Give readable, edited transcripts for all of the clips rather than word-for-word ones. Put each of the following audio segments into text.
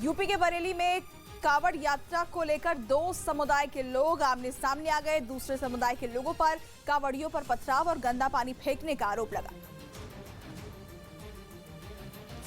UP के बरेली में कावड़ यात्रा को लेकर दो समुदाय के लोग आमने सामने आ गए। दूसरे समुदाय के लोगों पर कावड़ियों पर पथराव और गंदा पानी फेंकने का आरोप लगा।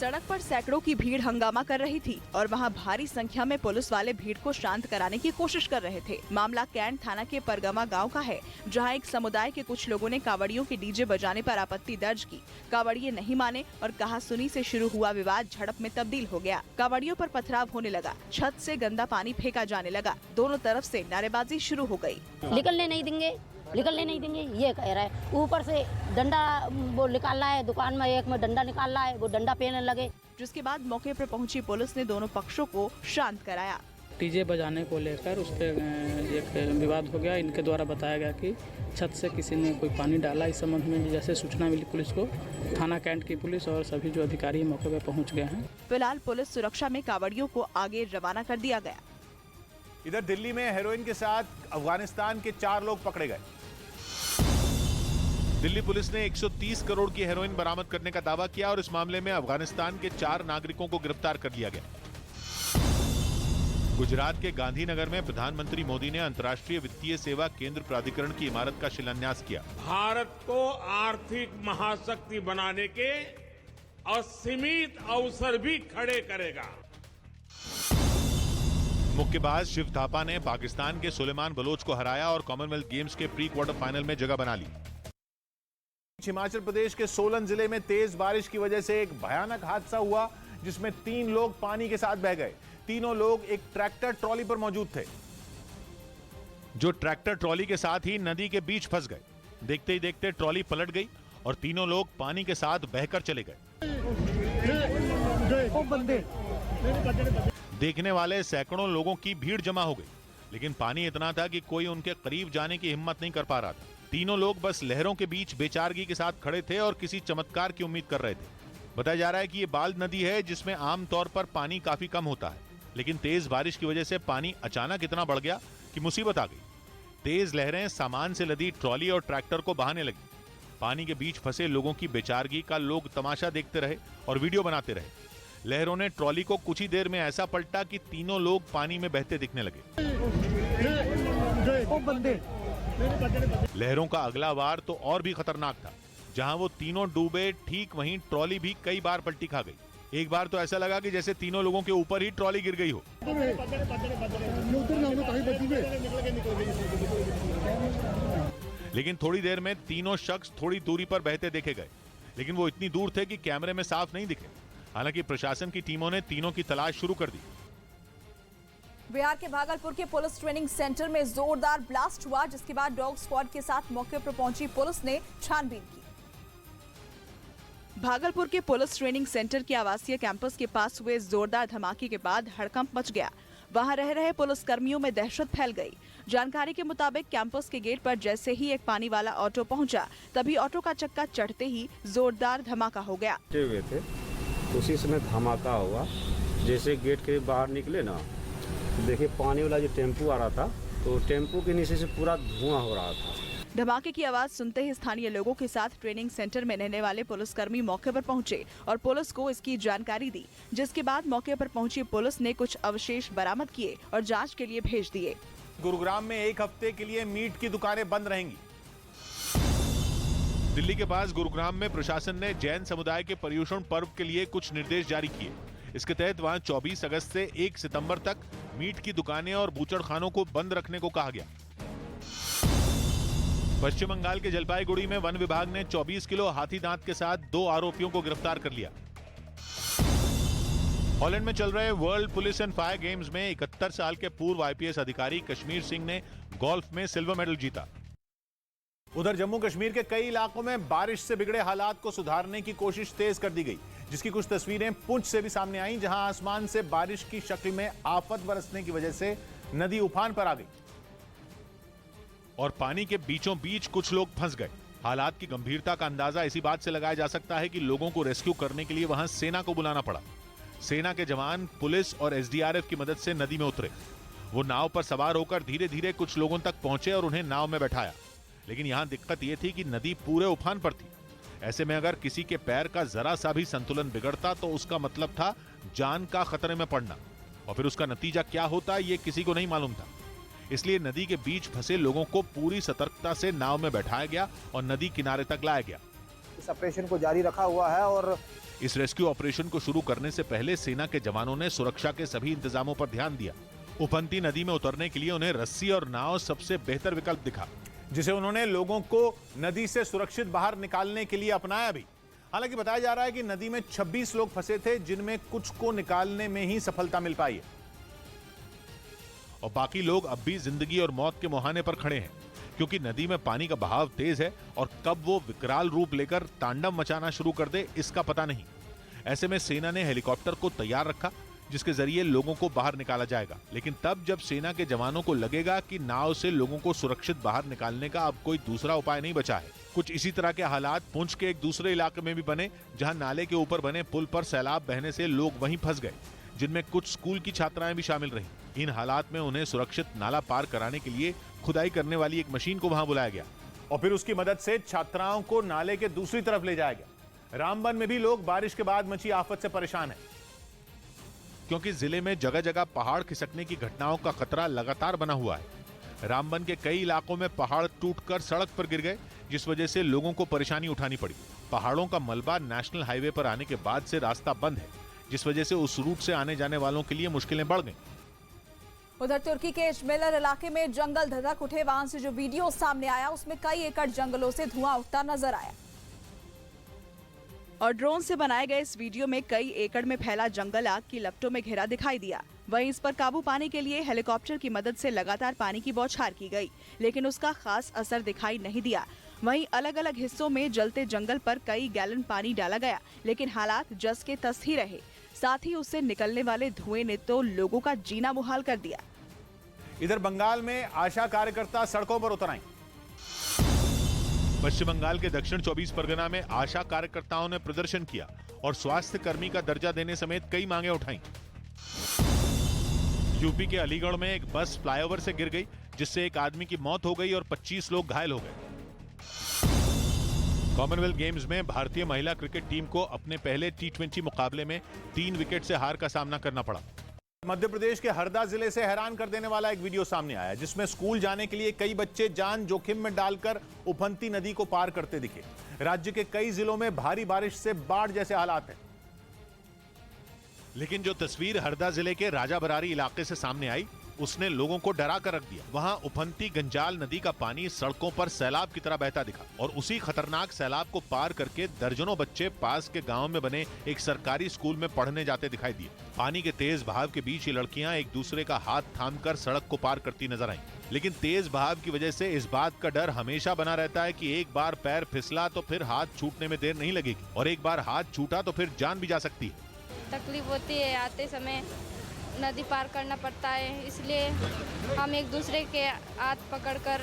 सड़क पर सैकड़ों की भीड़ हंगामा कर रही थी और वहां भारी संख्या में पुलिस वाले भीड़ को शांत कराने की कोशिश कर रहे थे। मामला कैंट थाना के परगमा गांव का है, जहां एक समुदाय के कुछ लोगों ने कावड़ियों के डीजे बजाने पर आपत्ति दर्ज की। कावड़िये नहीं माने और कहासुनी से शुरू हुआ विवाद झड़प में तब्दील हो गया। कावड़ियों पर पथराव होने लगा, छत से गंदा पानी फेंका जाने लगा, दोनों तरफ से नारेबाजी शुरू हो गई। निकलने नहीं देंगे ये कह रहा है। ऊपर से डंडा वो निकाल रहा है, दुकान में एक में डंडा निकाल रहा है, वो डंडा पहनने लगे। जिसके बाद मौके पर पहुंची पुलिस ने दोनों पक्षों को शांत कराया। डीजे बजाने को लेकर उस पर एक विवाद हो गया। इनके द्वारा बताया गया कि छत से किसी ने कोई पानी डाला। इस संबंध में जैसे सूचना मिली पुलिस को, थाना कैंट की पुलिस और सभी जो अधिकारी मौके पर पहुंच गए हैं। फिलहाल पुलिस सुरक्षा में कावड़ियों को आगे रवाना कर दिया गया। इधर दिल्ली में हेरोइन के साथ अफगानिस्तान के 4 लोग पकड़े गए। दिल्ली पुलिस ने 130 करोड़ की हेरोइन बरामद करने का दावा किया और इस मामले में अफगानिस्तान के 4 नागरिकों को गिरफ्तार कर लिया गया। गुजरात के गांधीनगर में प्रधानमंत्री मोदी ने अंतर्राष्ट्रीय वित्तीय सेवा केंद्र प्राधिकरण की इमारत का शिलान्यास किया। भारत को आर्थिक महाशक्ति बनाने के असीमित अवसर भी खड़े करेगा। मुक्केबाज शिव थापा ने पाकिस्तान के सुलेमान बलोच को हराया और कॉमनवेल्थ गेम्स के प्री क्वार्टर फाइनल में जगह बना ली। हिमाचल प्रदेश के सोलन जिले में तेज बारिश की वजह से एक भयानक हादसा हुआ, जिसमें 3 लोग पानी के साथ बह गए। तीनों लोग एक ट्रैक्टर ट्रॉली पर मौजूद थे, जो ट्रैक्टर ट्रॉली के साथ ही नदी के बीच फंस गए। देखते ही देखते ट्रॉली पलट गई और तीनों लोग पानी के साथ बहकर चले गए। देखने वाले सैकड़ों लोगों की भीड़ जमा हो गई, लेकिन पानी इतना था कि कोई उनके करीब जाने की हिम्मत नहीं कर पा रहा था। तीनों लोग बस लहरों के बीच बेचारगी के साथ खड़े थे और किसी चमत्कार की उम्मीद कर रहे थे। बताया जा रहा है कि ये बाल्द नदी है, जिसमें आमतौर पर पानी काफी कम होता है, लेकिन तेज बारिश की वजह से पानी अचानक इतना बढ़ गया कि मुसीबत आ गई। तेज लहरें सामान से लदी ट्रॉली और ट्रैक्टर को बहाने लगी। पानी के बीच फंसे लोगों की बेचारगी का लोग तमाशा देखते रहे और वीडियो बनाते रहे। लहरों ने ट्रॉली को कुछ ही देर में ऐसा पलटा कि तीनों लोग पानी में बहते दिखने लगे। लहरों का अगला वार तो और भी खतरनाक था। जहां वो तीनों डूबे, ठीक वहीं ट्रॉली भी कई बार पलटी खा गई। एक बार तो ऐसा लगा कि जैसे तीनों लोगों के ऊपर ही ट्रॉली गिर गई हो। लेकिन थोड़ी देर में तीनों शख्स थोड़ी दूरी पर बहते देखे गए, लेकिन वो इतनी दूर थे कि कैमरे में साफ नहीं दिखे। हालांकि प्रशासन की टीमों ने तीनों की तलाश शुरू कर दी। बिहार के भागलपुर के पुलिस ट्रेनिंग सेंटर में जोरदार ब्लास्ट हुआ, जिसके बाद डॉग स्क्वाड के साथ मौके पर पहुंची पुलिस ने छानबीन की। भागलपुर के पुलिस ट्रेनिंग सेंटर के आवासीय कैंपस के पास हुए जोरदार धमाके के बाद हड़कंप मच गया। वहां रह रहे पुलिस कर्मियों में दहशत फैल गई। जानकारी के मुताबिक कैंपस के गेट पर जैसे ही एक पानी वाला ऑटो पहुंचा, तभी ऑटो का चक्का चढ़ते ही जोरदार धमाका हो गया। हुए थे, उसी समय धमाका हुआ। जैसे गेट के बाहर निकले ना, देखिए पानी वाला जो टेम्पो आ रहा था, तो टेम्पो के नीचे से पूरा धुआं हो रहा था। धमाके की आवाज सुनते ही स्थानीय लोगों के साथ ट्रेनिंग सेंटर में रहने वाले पुलिसकर्मी मौके पर पहुंचे और पुलिस को इसकी जानकारी दी, जिसके बाद मौके पर पहुंची पुलिस ने कुछ अवशेष बरामद किए और जांच के लिए भेज दिए। गुरुग्राम में 1 हफ्ते के लिए मीट की दुकानें बंद रहेंगी। दिल्ली के पास गुरुग्राम में प्रशासन ने जैन समुदाय के पर्युषण पर्व के लिए कुछ निर्देश जारी किए। इसके तहत वहां 24 अगस्त से 1 सितंबर तक मीट की दुकानें और बूचड़खानों को बंद रखने को कहा गया। पश्चिम बंगाल के जलपाईगुड़ी में वन विभाग ने 24 किलो हाथी दांत के साथ 2 आरोपियों को गिरफ्तार कर लिया। हॉलैंड में चल रहे world police and fire games में 71 साल के पूर्व आईपीएस अधिकारी कश्मीर सिंह ने गोल्फ में सिल्वर मेडल जीता। उधर जम्मू कश्मीर के कई इलाकों में बारिश से बिगड़े हालात को सुधारने की कोशिश तेज कर दी गई, जिसकी कुछ तस्वीरें पुंछ से भी सामने आईं, जहां आसमान से बारिश की शक्ल में आफत बरसने की वजह से नदी उफान पर आ गई और पानी के बीचों बीच कुछ लोग फंस गए। हालात की गंभीरता का अंदाजा इसी बात से लगाया जा सकता है कि लोगों को रेस्क्यू करने के लिए वहां सेना को बुलाना पड़ा। सेना के जवान पुलिस और एसडीआरएफ की मदद से नदी में उतरे। वो नाव पर सवार होकर धीरे धीरे कुछ लोगों तक पहुंचे और उन्हें नाव में बैठाया, लेकिन यहां दिक्कत यह थी कि नदी पूरे उफान पर थी। ऐसे में अगर किसी के पैर का जरा सा भी संतुलन बिगड़ता तो उसका मतलब था जान का खतरे में पड़ना। और फिर उसका नतीजा क्या होता ये किसी को नहीं मालूम था। इसलिए नदी के बीच फंसे लोगों को पूरी सतर्कता से नाव में बैठाया गया और नदी किनारे तक लाया गया। इस ऑपरेशन को जारी रखा हुआ है और इस रेस्क्यू ऑपरेशन को शुरू करने से पहले सेना के जवानों ने सुरक्षा के सभी इंतजामों पर ध्यान दिया। उफनती नदी में उतरने के लिए उन्हें रस्सी और नाव सबसे बेहतर विकल्प दिखा, जिसे उन्होंने लोगों को नदी से सुरक्षित बाहर निकालने के लिए अपनाया भी। हालांकि बताया जा रहा है कि नदी में 26 लोग फंसे थे, जिनमें कुछ को निकालने में ही सफलता मिल पाई है और बाकी लोग अब भी जिंदगी और मौत के मुहाने पर खड़े हैं, क्योंकि नदी में पानी का बहाव तेज है और कब वो विकराल रूप लेकर तांडव मचाना शुरू कर दे इसका पता नहीं। ऐसे में सेना ने हेलीकॉप्टर को तैयार रखा, जिसके जरिए लोगों को बाहर निकाला जाएगा। लेकिन तब जब सेना के जवानों को लगेगा कि नाव से लोगों को सुरक्षित बाहर निकालने का अब कोई दूसरा उपाय नहीं बचा है। कुछ इसी तरह के हालात पुंछ के एक दूसरे इलाके में भी बने, जहां नाले के ऊपर बने पुल पर सैलाब बहने से लोग वहीं फंस गए, जिनमें कुछ स्कूल की छात्राएं भी शामिल रहीं। इन हालात में उन्हें सुरक्षित नाला पार कराने के लिए खुदाई करने वाली एक मशीन को वहां बुलाया गया और फिर उसकी मदद से छात्राओं को नाले के दूसरी तरफ ले जाया गया। रामबन में भी लोग बारिश के बाद मची आफत से परेशान हैं, क्योंकि जिले में जगह जगह पहाड़ खिसकने की घटनाओं का खतरा लगातार बना हुआ है। रामबन के कई इलाकों में पहाड़ टूटकर सड़क पर गिर गए, जिस वजह से लोगों को परेशानी उठानी पड़ी। पहाड़ों का मलबा नेशनल हाईवे पर आने के बाद से रास्ता बंद है, जिस वजह से उस रूट से आने जाने वालों के लिए मुश्किलें बढ़ गई। उधर तुर्की के इजमिर इलाके में जंगल धधक उठे। वहां से जो वीडियो सामने आया उसमें कई एकड़ जंगलों से धुआं उठता नजर आया और ड्रोन से बनाए गए इस वीडियो में कई एकड़ में फैला जंगल आग की लपटों में घिरा दिखाई दिया। वहीं इस पर काबू पाने के लिए हेलीकॉप्टर की मदद से लगातार पानी की बौछार की गई, लेकिन उसका खास असर दिखाई नहीं दिया। वहीं अलग अलग हिस्सों में जलते जंगल पर कई गैलन पानी डाला गया, लेकिन हालात जस के तस ही रहे। साथ ही उससे निकलने वाले धुएं ने तो लोगों का जीना मुहाल कर दिया। इधर बंगाल में आशा कार्यकर्ता सड़कों पर उतर आई। पश्चिम बंगाल के दक्षिण 24 परगना में आशा कार्यकर्ताओं ने प्रदर्शन किया और स्वास्थ्य कर्मी का दर्जा देने समेत कई मांगे उठाई। यूपी के अलीगढ़ में एक बस फ्लाईओवर से गिर गई, जिससे एक आदमी की मौत हो गई और 25 लोग घायल हो गए। कॉमनवेल्थ गेम्स में भारतीय महिला क्रिकेट टीम को अपने पहले T20 मुकाबले में 3 विकेट से हार का सामना करना पड़ा। मध्य प्रदेश के हरदा जिले से हैरान कर देने वाला एक वीडियो सामने आया, जिसमें स्कूल जाने के लिए कई बच्चे जान जोखिम में डालकर उफनती नदी को पार करते दिखे। राज्य के कई जिलों में भारी बारिश से बाढ़ जैसे हालात हैं। लेकिन जो तस्वीर हरदा जिले के राजा बरारी इलाके से सामने आई, उसने लोगों को डरा कर रख दिया। वहां उफनती गंजाल नदी का पानी सड़कों पर सैलाब की तरह बहता दिखा और उसी खतरनाक सैलाब को पार करके दर्जनों बच्चे पास के गांव में बने एक सरकारी स्कूल में पढ़ने जाते दिखाई दिए। पानी के तेज बहाव के बीच ये लड़कियां एक दूसरे का हाथ थामकर सड़क को पार करती नजर आईं। लेकिन तेज बहाव की वजह से इस बात का डर हमेशा बना रहता है कि एक बार पैर फिसला तो फिर हाथ छूटने में देर नहीं लगेगी और एक बार हाथ छूटा तो फिर जान भी जा सकती है। तकलीफ होती है, आते समय नदी पार करना पड़ता है, इसलिए हम एक दूसरे के हाथ पकड़कर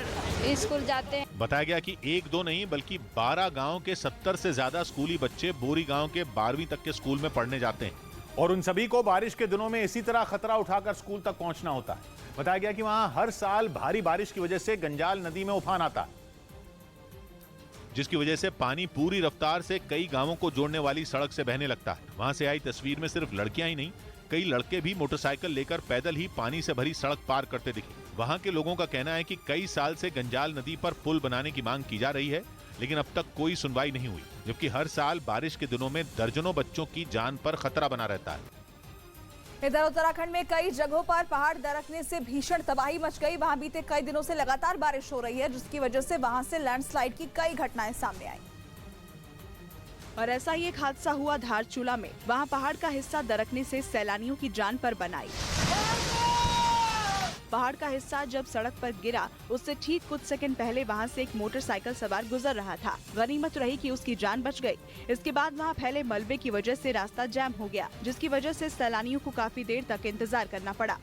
स्कूल जाते हैं। बताया गया कि 1-2 नहीं बल्कि 12 गांव के 70 से ज्यादा स्कूली बच्चे बोरी गांव के 12वीं तक के स्कूल में पढ़ने जाते हैं और उन सभी को बारिश के दिनों में इसी तरह खतरा उठाकर स्कूल तक पहुंचना होता है। बताया गया कि वहां हर साल भारी बारिश की वजह से गंजाल नदी में उफान आता है, जिसकी वजह से पानी पूरी रफ्तार से कई गांवों को जोड़ने वाली सड़क से बहने लगता है। वहां से आई तस्वीर में सिर्फ लड़कियां ही नहीं, कई लड़के भी मोटरसाइकिल लेकर पैदल ही पानी से भरी सड़क पार करते दिखे। वहां के लोगों का कहना है कि कई साल से गंजाल नदी पर पुल बनाने की मांग की जा रही है, लेकिन अब तक कोई सुनवाई नहीं हुई, जबकि हर साल बारिश के दिनों में दर्जनों बच्चों की जान पर खतरा बना रहता है। इधर उत्तराखंड में कई जगहों पर पहाड़ दरकने से भीषण तबाही मच गई। वहां बीते कई दिनों से लगातार बारिश हो रही है, जिसकी वजह से वहां से लैंडस्लाइड की कई घटनाएं सामने आई। और ऐसा ही एक हादसा हुआ धारचूला में। वहां पहाड़ का हिस्सा दरकने से सैलानियों की जान पर बनाई। पहाड़ का हिस्सा जब सड़क पर गिरा, उससे ठीक कुछ सेकंड पहले वहां से एक मोटरसाइकिल सवार गुजर रहा था। गनीमत रही कि उसकी जान बच गई। इसके बाद वहां फैले मलबे की वजह से रास्ता जाम हो गया, जिसकी वजह से सैलानियों को काफी देर तक इंतजार करना पड़ा।